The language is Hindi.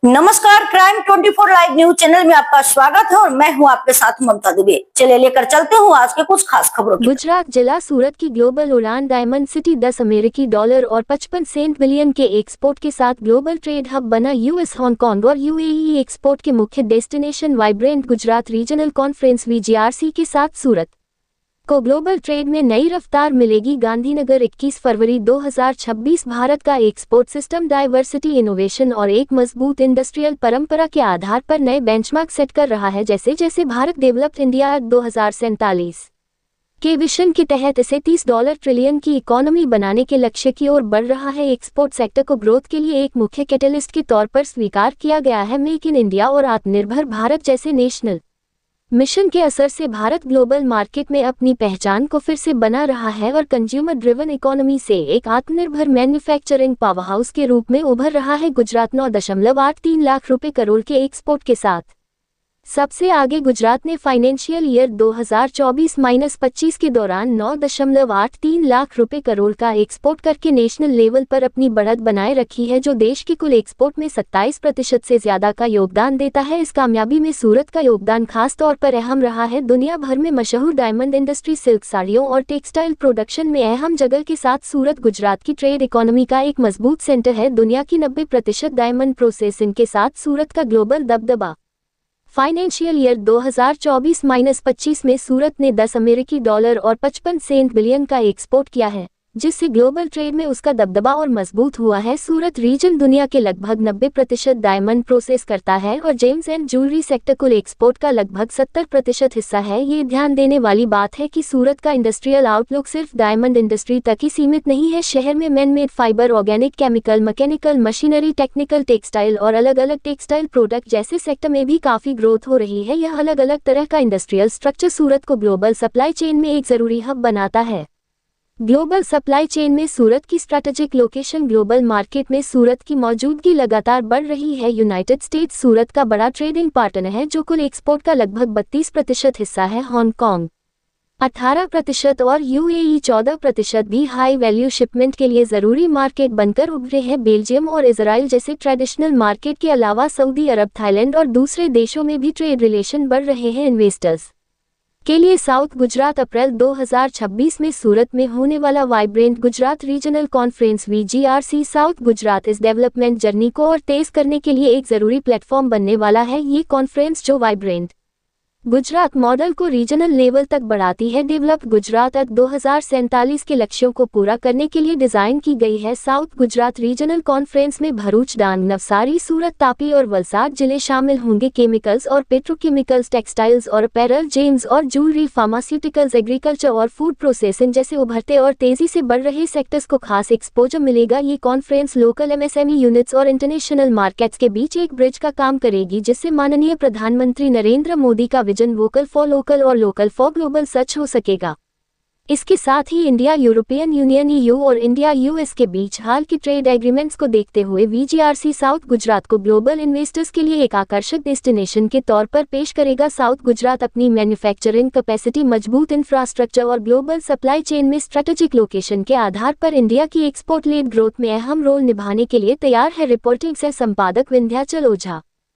नमस्कार, क्राइम 24 लाइव न्यूज चैनल में आपका स्वागत है और मैं हूं आपके साथ ममता दुबे। चलिए लेकर चलते हूं आज के कुछ खास खबरों की। गुजरात जिला सूरत की ग्लोबल उड़ान डायमंड सिटी 10 अमेरिकी डॉलर और 55 सेंट मिलियन के एक्सपोर्ट के साथ ग्लोबल ट्रेड हब बना। यूएस, हांगकांग और यूएई एक्सपोर्ट के मुख्य destination. Vibrant Gujarat regional conference VGRC के साथ सूरत को ग्लोबल ट्रेड में नई रफ्तार मिलेगी। गांधीनगर 21 फरवरी 2026। भारत का एक्सपोर्ट सिस्टम डाइवर्सिटी, इनोवेशन और एक मजबूत इंडस्ट्रियल परंपरा के आधार पर नए बेंचमार्क सेट कर रहा है। जैसे जैसे भारत डेवलप्ड इंडिया 2047 के विजन के तहत इसे $30 ट्रिलियन की इकोनॉमी बनाने के लक्ष्य की ओर बढ़ रहा है। एक्सपोर्ट सेक्टर को ग्रोथ के लिए एक मुख्य कैटलिस्ट के तौर पर स्वीकार किया गया है। मेक इन इंडिया और आत्मनिर्भर भारत जैसे नेशनल मिशन के असर से भारत ग्लोबल मार्केट में अपनी पहचान को फिर से बना रहा है और कंज्यूमर ड्रिवन इकोनॉमी से एक आत्मनिर्भर मैन्युफैक्चरिंग पावरहाउस के रूप में उभर रहा है। गुजरात 9.83 लाख रुपए करोड़ के एक्सपोर्ट के साथ सबसे आगे। गुजरात ने फाइनेंशियल ईयर 2024-25 के दौरान 9.83 लाख रुपए करोड़ का एक्सपोर्ट करके नेशनल लेवल पर अपनी बढ़त बनाए रखी है, जो देश के कुल एक्सपोर्ट में 27% से ज्यादा का योगदान देता है। इस कामयाबी में सूरत का योगदान खास तौर पर अहम रहा है। दुनिया भर में मशहूर डायमंड इंडस्ट्री, सिल्क साड़ियों और टेक्सटाइल प्रोडक्शन में अहम जगह के साथ सूरत गुजरात की ट्रेड इकोनॉमी का एक मजबूत सेंटर है। दुनिया की 90% डायमंड प्रोसेसिंग के साथ सूरत का ग्लोबल दबदबा। फाइनेंशियल ईयर 2024-25 में सूरत ने 10 अमेरिकी डॉलर और 55 सेंट बिलियन का एक्सपोर्ट किया है, जिससे ग्लोबल ट्रेड में उसका दबदबा और मजबूत हुआ है। सूरत रीजन दुनिया के लगभग 90% डायमंड प्रोसेस करता है और जेम्स एंड ज्वेलरी सेक्टर कुल एक्सपोर्ट का लगभग 70% हिस्सा है। ये ध्यान देने वाली बात है कि सूरत का इंडस्ट्रियल आउटलुक सिर्फ डायमंड इंडस्ट्री तक ही सीमित नहीं है। शहर में man made fibre, organic, chemical, mechanical, machinery, technical, textile और अलग अलग टेक्सटाइल प्रोडक्ट जैसे सेक्टर में भी काफी ग्रोथ हो रही है। यह अलग अलग तरह का इंडस्ट्रियल स्ट्रक्चर सूरत को ग्लोबल सप्लाई चेन में एक जरूरी हब बनाता है। ग्लोबल सप्लाई चेन में सूरत की स्ट्रैटेजिक लोकेशन। ग्लोबल मार्केट में सूरत की मौजूदगी लगातार बढ़ रही है। यूनाइटेड स्टेट्स सूरत का बड़ा ट्रेडिंग पार्टनर है, जो कुल एक्सपोर्ट का लगभग 32% हिस्सा है। हांगकांग 18% और यूएई 14% भी हाई वैल्यू शिपमेंट के लिए जरूरी मार्केट बनकर उभरे हैं। बेल्जियम और इजराइल जैसे ट्रेडिशनल मार्केट के अलावा सऊदी अरब, थाईलैंड और दूसरे देशों में भी ट्रेड रिलेशन बढ़ रहे हैं। इन्वेस्टर्स के लिए साउथ गुजरात। अप्रैल 2026 में सूरत में होने वाला vibrant Gujarat regional conference VGRC south Gujarat इस डेवलपमेंट जर्नी को और तेज करने के लिए एक जरूरी प्लेटफॉर्म बनने वाला है। ये कॉन्फ्रेंस जो वाइब्रेंट गुजरात मॉडल को रीजनल लेवल तक बढ़ाती है। डेवलप्ड गुजरात 2047 के लक्ष्यों को पूरा करने के लिए डिजाइन की गई है। साउथ गुजरात रीजनल कॉन्फ्रेंस में भरूच, डांग, नवसारी, सूरत, तापी और वलसाड जिले शामिल होंगे। केमिकल्स और पेट्रोकेमिकल्स, टेक्सटाइल्स और अपैरल, जेम्स और ज्वेलरी, फार्मास्यूटिकल्स, एग्रीकल्चर और फूड प्रोसेसिंग जैसे उभरते और तेजी से बढ़ रहे सेक्टर्स को खास एक्सपोजर मिलेगा। ये कॉन्फ्रेंस लोकल एमएसएमई यूनिट्स और इंटरनेशनल मार्केट्स के बीच एक ब्रिज का काम करेगी, जिससे माननीय प्रधानमंत्री नरेंद्र मोदी का विजन वोकल फॉर लोकल और लोकल फॉर ग्लोबल सच हो सकेगा। इसके साथ ही इंडिया, यूरोपियन यूनियन ईयू और इंडिया यूएस के बीच हाल की ट्रेड एग्रीमेंट्स को देखते हुए वीजीआरसी साउथ गुजरात को ग्लोबल इन्वेस्टर्स के लिए एक आकर्षक डेस्टिनेशन के तौर पर पेश करेगा। साउथ गुजरात अपनी मैन्युफैक्चरिंग कैपेसिटी, मजबूत इंफ्रास्ट्रक्चर और ग्लोबल सप्लाई चेन में स्ट्रेटेजिक लोकेशन के आधार पर इंडिया की एक्सपोर्ट लेड ग्रोथ में अहम रोल निभाने के लिए तैयार है। रिपोर्टिंग से संपादक विंध्याचल ओझा।